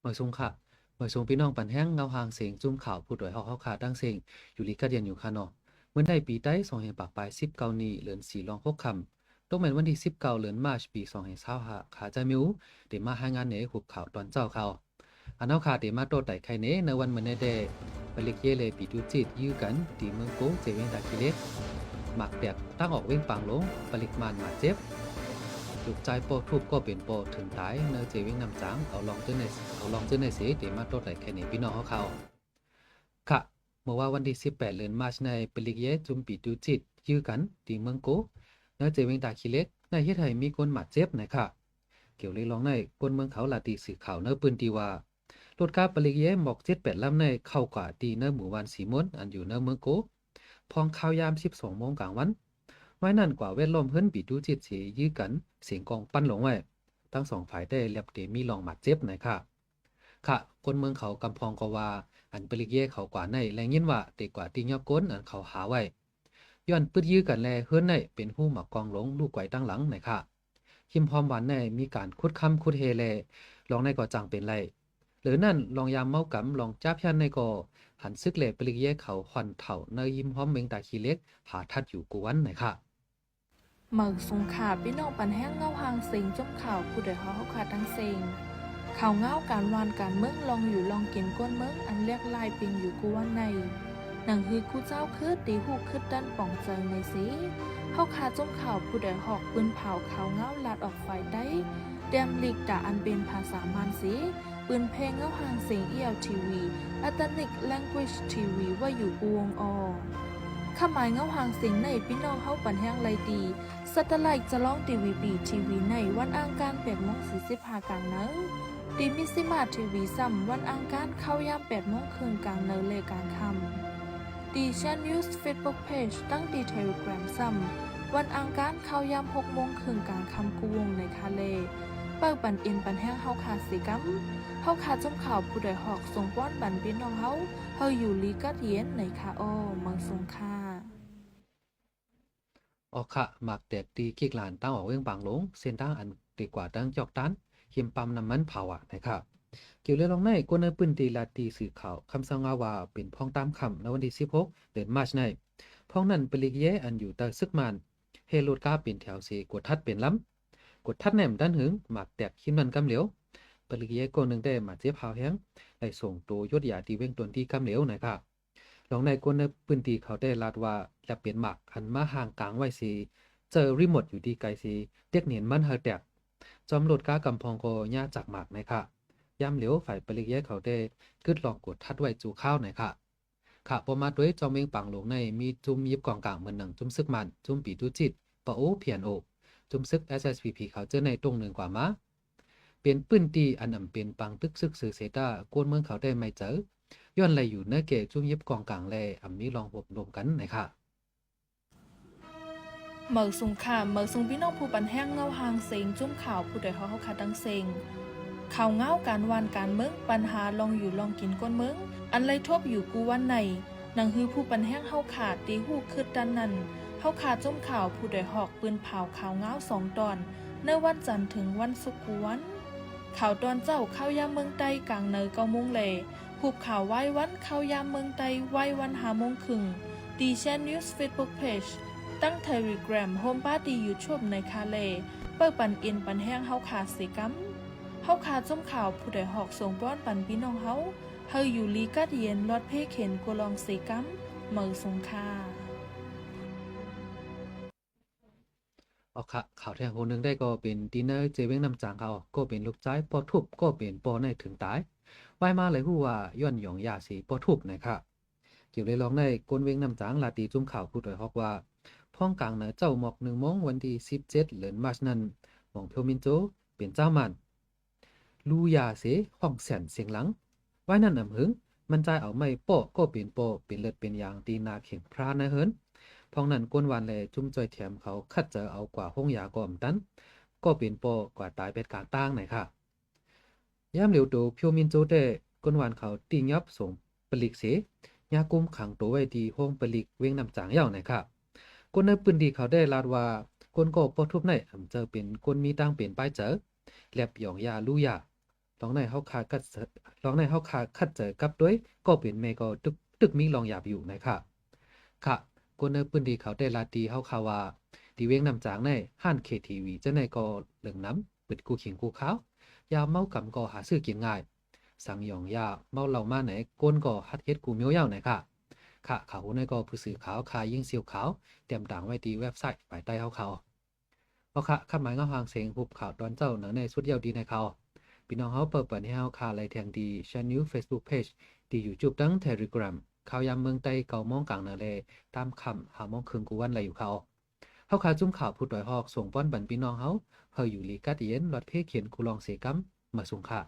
อยซุงค่ะหอยซุงพี่น้องปันแห้งเงาหางเสียงจุ้มข่าวผู้ดอยเฮาเฮาขาดังเสียงอยู่ลีกะเดียนอยู่ค่ะเนาะเมื่อได้ปีใต้2แห่งปากปลาย19นี้เดือน4รอง6ค่ำต้องแม่นวันที่19เดือนมาร์ชปี2025ขาจะมิวได้มาหางานเหนหุบข่าวตอนเจ้าเขาอันเฮาขาได้มาโตไต่ไข่เนในวันมื้อนี้ได้ไปเล็กเยเลยปีตุจิตยื้อกันที่เมืองโกเจเวงตาคิเล็กหมักแตกตั้งออกเว้งปางลงปลิกมานมาเจ็บ ลูกใจโปทุบก็เป็นโปถึงตายเนเจวิ่งนำจางเอาลองเจอในเสเดมาโตได้แค่นี้พี่น้องเขาค่ะเมื่อว่าวันที่18เดือนมาร์ชในปริกเยจุมปีดูจิตยื้อกันที่เมืองโกเนเจวิ่งตาขี้เล็กในเฮ็ดให้มีคนบาดเจ็บนะคะเกี่ยวเลยลองในคนเมืองเขาลาตีสื่อข่าวเนปืนตีว่ารถกาปริกเยหมอก7-8ลำในเข้ากว่าตีเนหมู่บ้านสีม้วนอันอยู่เนเมืองโกพองข่าวยาม12โมงกลางวันไว้นั่นกว่าเวทล้อมเฮิรนปีดูจิตเสียยื้อกันเสียงกองปั้นหลงไว้ทั้งสองฝ่ายได้เรียบเดมีลองหมัดเจ็บหน่อยค่ะค่ะคนเมืองเขากำพองก็ว่าอันปริเย่เขากว่าในแรงยินว่าเด็กกว่าตียอก้นอันเขาหาไว้ย้อนปึดยื้อกันแลเฮิรนในเป็นผู้หมักกองหลงลูกไก่ตั้งหลังหน่อยค่ะคิมพร้อมหวานในมีการคุดคำคุดเฮเลลองในก็จังเป็นไรหรือนั่นลองยามเมากำลองจ้าพิยันในก็หันซึกเลปริเย่เขาควันเถ่าเนยยิ้มพร้อมเมงตาขี้เล็กหาทัดอยู่กวนหน่อยค่ะหมึกสงขาพี่น้องปันแห้งเงาหางเสียงจมข่าวผู้ใดเขาขาดทั้งเสียงข่าวเงาการวานการเมืองลองอยู่ลองกินก้นเมืองอันเรียกลายเป็นอยู่กูวันในหนังฮือคู่เจ้าคือตีหูคือด้านป่องใจในสีเขาขาจมข่าวผู้ใดหอกปืนเผาข่าวเงาลาดออกไฟได้เดมลิกด่าอันเป็นภาษามานสีปืนเพลงเงาหางเสียงทีวีอัตนิกแลงกุชทีวีว่าอยู่กูวงอข้าหมายเงาหางเสียงในพี่น้องเขาปันแห้งไรดีสัตไลท์จะร้องทีวีบีทีวีในวันอังคาร8:45กลางเนื้อดีมิซิมาทีวีซ้ำวันอังคารเข้ายาม8:30กลางเนื้อเลยกลางค่ำดีแชนนิวส์เฟซบุ๊กเพจตั้งดีเทเลกราฟซ้ำวันอังคารเข้ายาม6:30กลางค่ำกูวงในคาเลเปิดบันอินปันแห้งเฮาขาดสีกัมเฮาขาดจมข่าวผู้ใดหอกส่งป้อนบันพี่น้องเฮาอยู่ลีกัดเย็นในคาโอเมืองสงขลาออกค่ะหมักแตกตีกิกหลานตั้งออกเว้งปางหลงเส้นตั้งอันดีกว่าตั้งจอกตันหิมปั๊มน้ำมันเผาอ่ะนะครับเกี่ยวเรื่องลองในกวนในปืนตีลาตีสื่อข่าวคำสั่งว่าเป็นพ้องตามคำในวันที่16เดือนมาร์ชในพ้องนั้นปริกเยอันอยู่ใต้ซึกมันเฮโลดกาเป็นแถวสีกดทัดเป็นล้ำกดทัดแหนมด้านหึงหมักแตกขิมมันกำเหลียวปริกเยกนหนึ่งได้มาเจ็บเผาแห้งได้ส่งตัวยศยาตีเว้งตนที่กำเหลียวนะครับลองในกวนในปืนตีเขาได้ลาดว่าจะเปลี่ยนหมักอันมาห่างกลางไว้สีเจอรีโมทอยู่ดีไกลสีเด็กเนียนมันเฮแตกจอมโหลดกากำพองก็ย่าจากหมากนะครับย่ำเหลียวฝ่ายปริกเยเขาได้กึดลองกดทัดไว้จูข้าวหน่อยค่ะค่ะพอมาด้วยจอมเมงปังหลงในมีจุ่มยิบกองกลางเหมือนหนังจุ่มซึกมันจุ่มปีตุจิตปะโอเพียนโอจุ่มซึก SSPP เขาเจอในตรงหนึ่งกว่ามาเป็นปื้นตีอันเป็นปังตึกซึกสื่อเซตาโกนเมืองเขาได้ไม่เจอย้อนไหลอยู่เนื้อเกจุ่มยิบกองกลางแลมีลองหบรวมกันนะคะเมืองสงขลาเมืองสงพี่น้องผู้ปันแห้งเงาหางเสียงจุ่มข่าวผู้ใดเขาขาดทั้งเสียงข่าวเงาการวานการเมืองปัญหาลองอยู่ลองกินก้นเมืองอันไรทบอยู่กูวันในหนังฮือผู้ปันแห้งเฮาขาดตีหูคืดดันนั้นเฮาขาดจุ่มข่าวผู้ใดหอกปืนเผาข่าวเงา2 ตอนในวันจันทร์ถึงวันศุกร์กูวันข่าวตอนเจ้าเข้ายามเมืองใต้กลางเนย9 โมงเลผูกข่าวไว้วันเข้ายามเมืองใต้ไว้วัน5 โมงครึ่งดีแชนนิวส์เฟซบุ๊กเพจตั้งเทเลกราฟโฮมปาร์ตี้ยูทูบในคาเลเปิดปันอินปันแห้งเฮาขาดสีกัมเฮาขาดจมข่าวผู้ใดหอกส่งป้อนปันพี่น้องเฮาอยู่ลีกัดเย็นรถเพ่เข็นกุลองสีกัมเมืองสงขลาเอาค่ะข่าวแทงคนหนึ่งได้ก็เป็นดินเนอร์เจเว้งนำจางเขาก็เป็นลูกใจปอทุบก็เป็นปอในถึงตายไว้มาเลยผู้ว่าย้อนหยองยาสีปอทุบนะครับเกี่ยวเลยลองในกวนเว้งนำจางลาตีจุ่มข่าวผู้โดยฮอกว่าพ้องกลางเนือเจ้าหมอก1 โมงวันที่17เดือนมาร์ชนั้นหม่องเพียวมินโจเป็นเจ้ามันลูยาเสห้องแสนเสียงหลังไว้นั่นอำหึงมันใจเอาไม่โปะก็เป็นโปะเป็นเลือดเป็นยางตีนาเข่งพระนะเฮินพองนั้นก้นวันแลจุ่มจอยแถมเขาคัดเจอเอากว่าห้องยาก่อมตันก็เป็นโปะกว่าตายเป็ดกลางตั้งไหนค่ะย่ามเหลียวโตเพียวมินโจได้ก้นวันเขาตียับส่งปลิกเสยากุมขังตัวไว้ที่ห้องปลิกเว้งนำจางยาวไหนค่ะก้นในปืนดีเขาได้ลาดว่าก้นก็ปอทุบในอำเจอเป็นก้นมีตั้งเป็นป้ายเจอแลบหยองยาลู่ยา ลองในเฮาคากัดเจอลองในเฮาคาคัดเจอกับด้วยก็เป็นแม่ก็ตึกมีลองหยาบอยู่นะครับค่ะกวนเนอร์ปืนดีเขาได้ลาตีเฮาคาว่าดีเวียงนำจางในห้าน KTV จะในก็เหลืองน้ำปิดกูขิงกูขาวยาเมากำก็หาซื้อกินง่ายสั่งหยองยาเมาเหล้ามาไหนก้นก็ฮัดเฮ็ดกูเมียวยาวไหนค่ะค่ะเขาในก็ผู้สื่อข่าวคายิ่งเสียวขาวเตรียมดังไว้ที่เว็บไซต์ไปใต้เฮาเขาเพราะค่ะคำหมายเงาหางเสียงหุบข่าวตอนเจ้าหนังในสุดเยาวดีในเขาพี่น้องเฮาเปิดให้เฮาคาไลแทงดีชาแนล Facebook Page ที่ YouTube ดัง Telegram ข่าวยามเมืองใต้เก่ามองกลางนาเลตามคำหาโมงครึ่งกูวันไหลอยู่เขาเฮาคาจุ่มข่าวผู้ดอยฮอกส่งป้อนบันพี่น้องเฮาเฮาอยู่ลีกัดเย็นรถเพเขียนกูลองเสกัมมาส่งค่ะ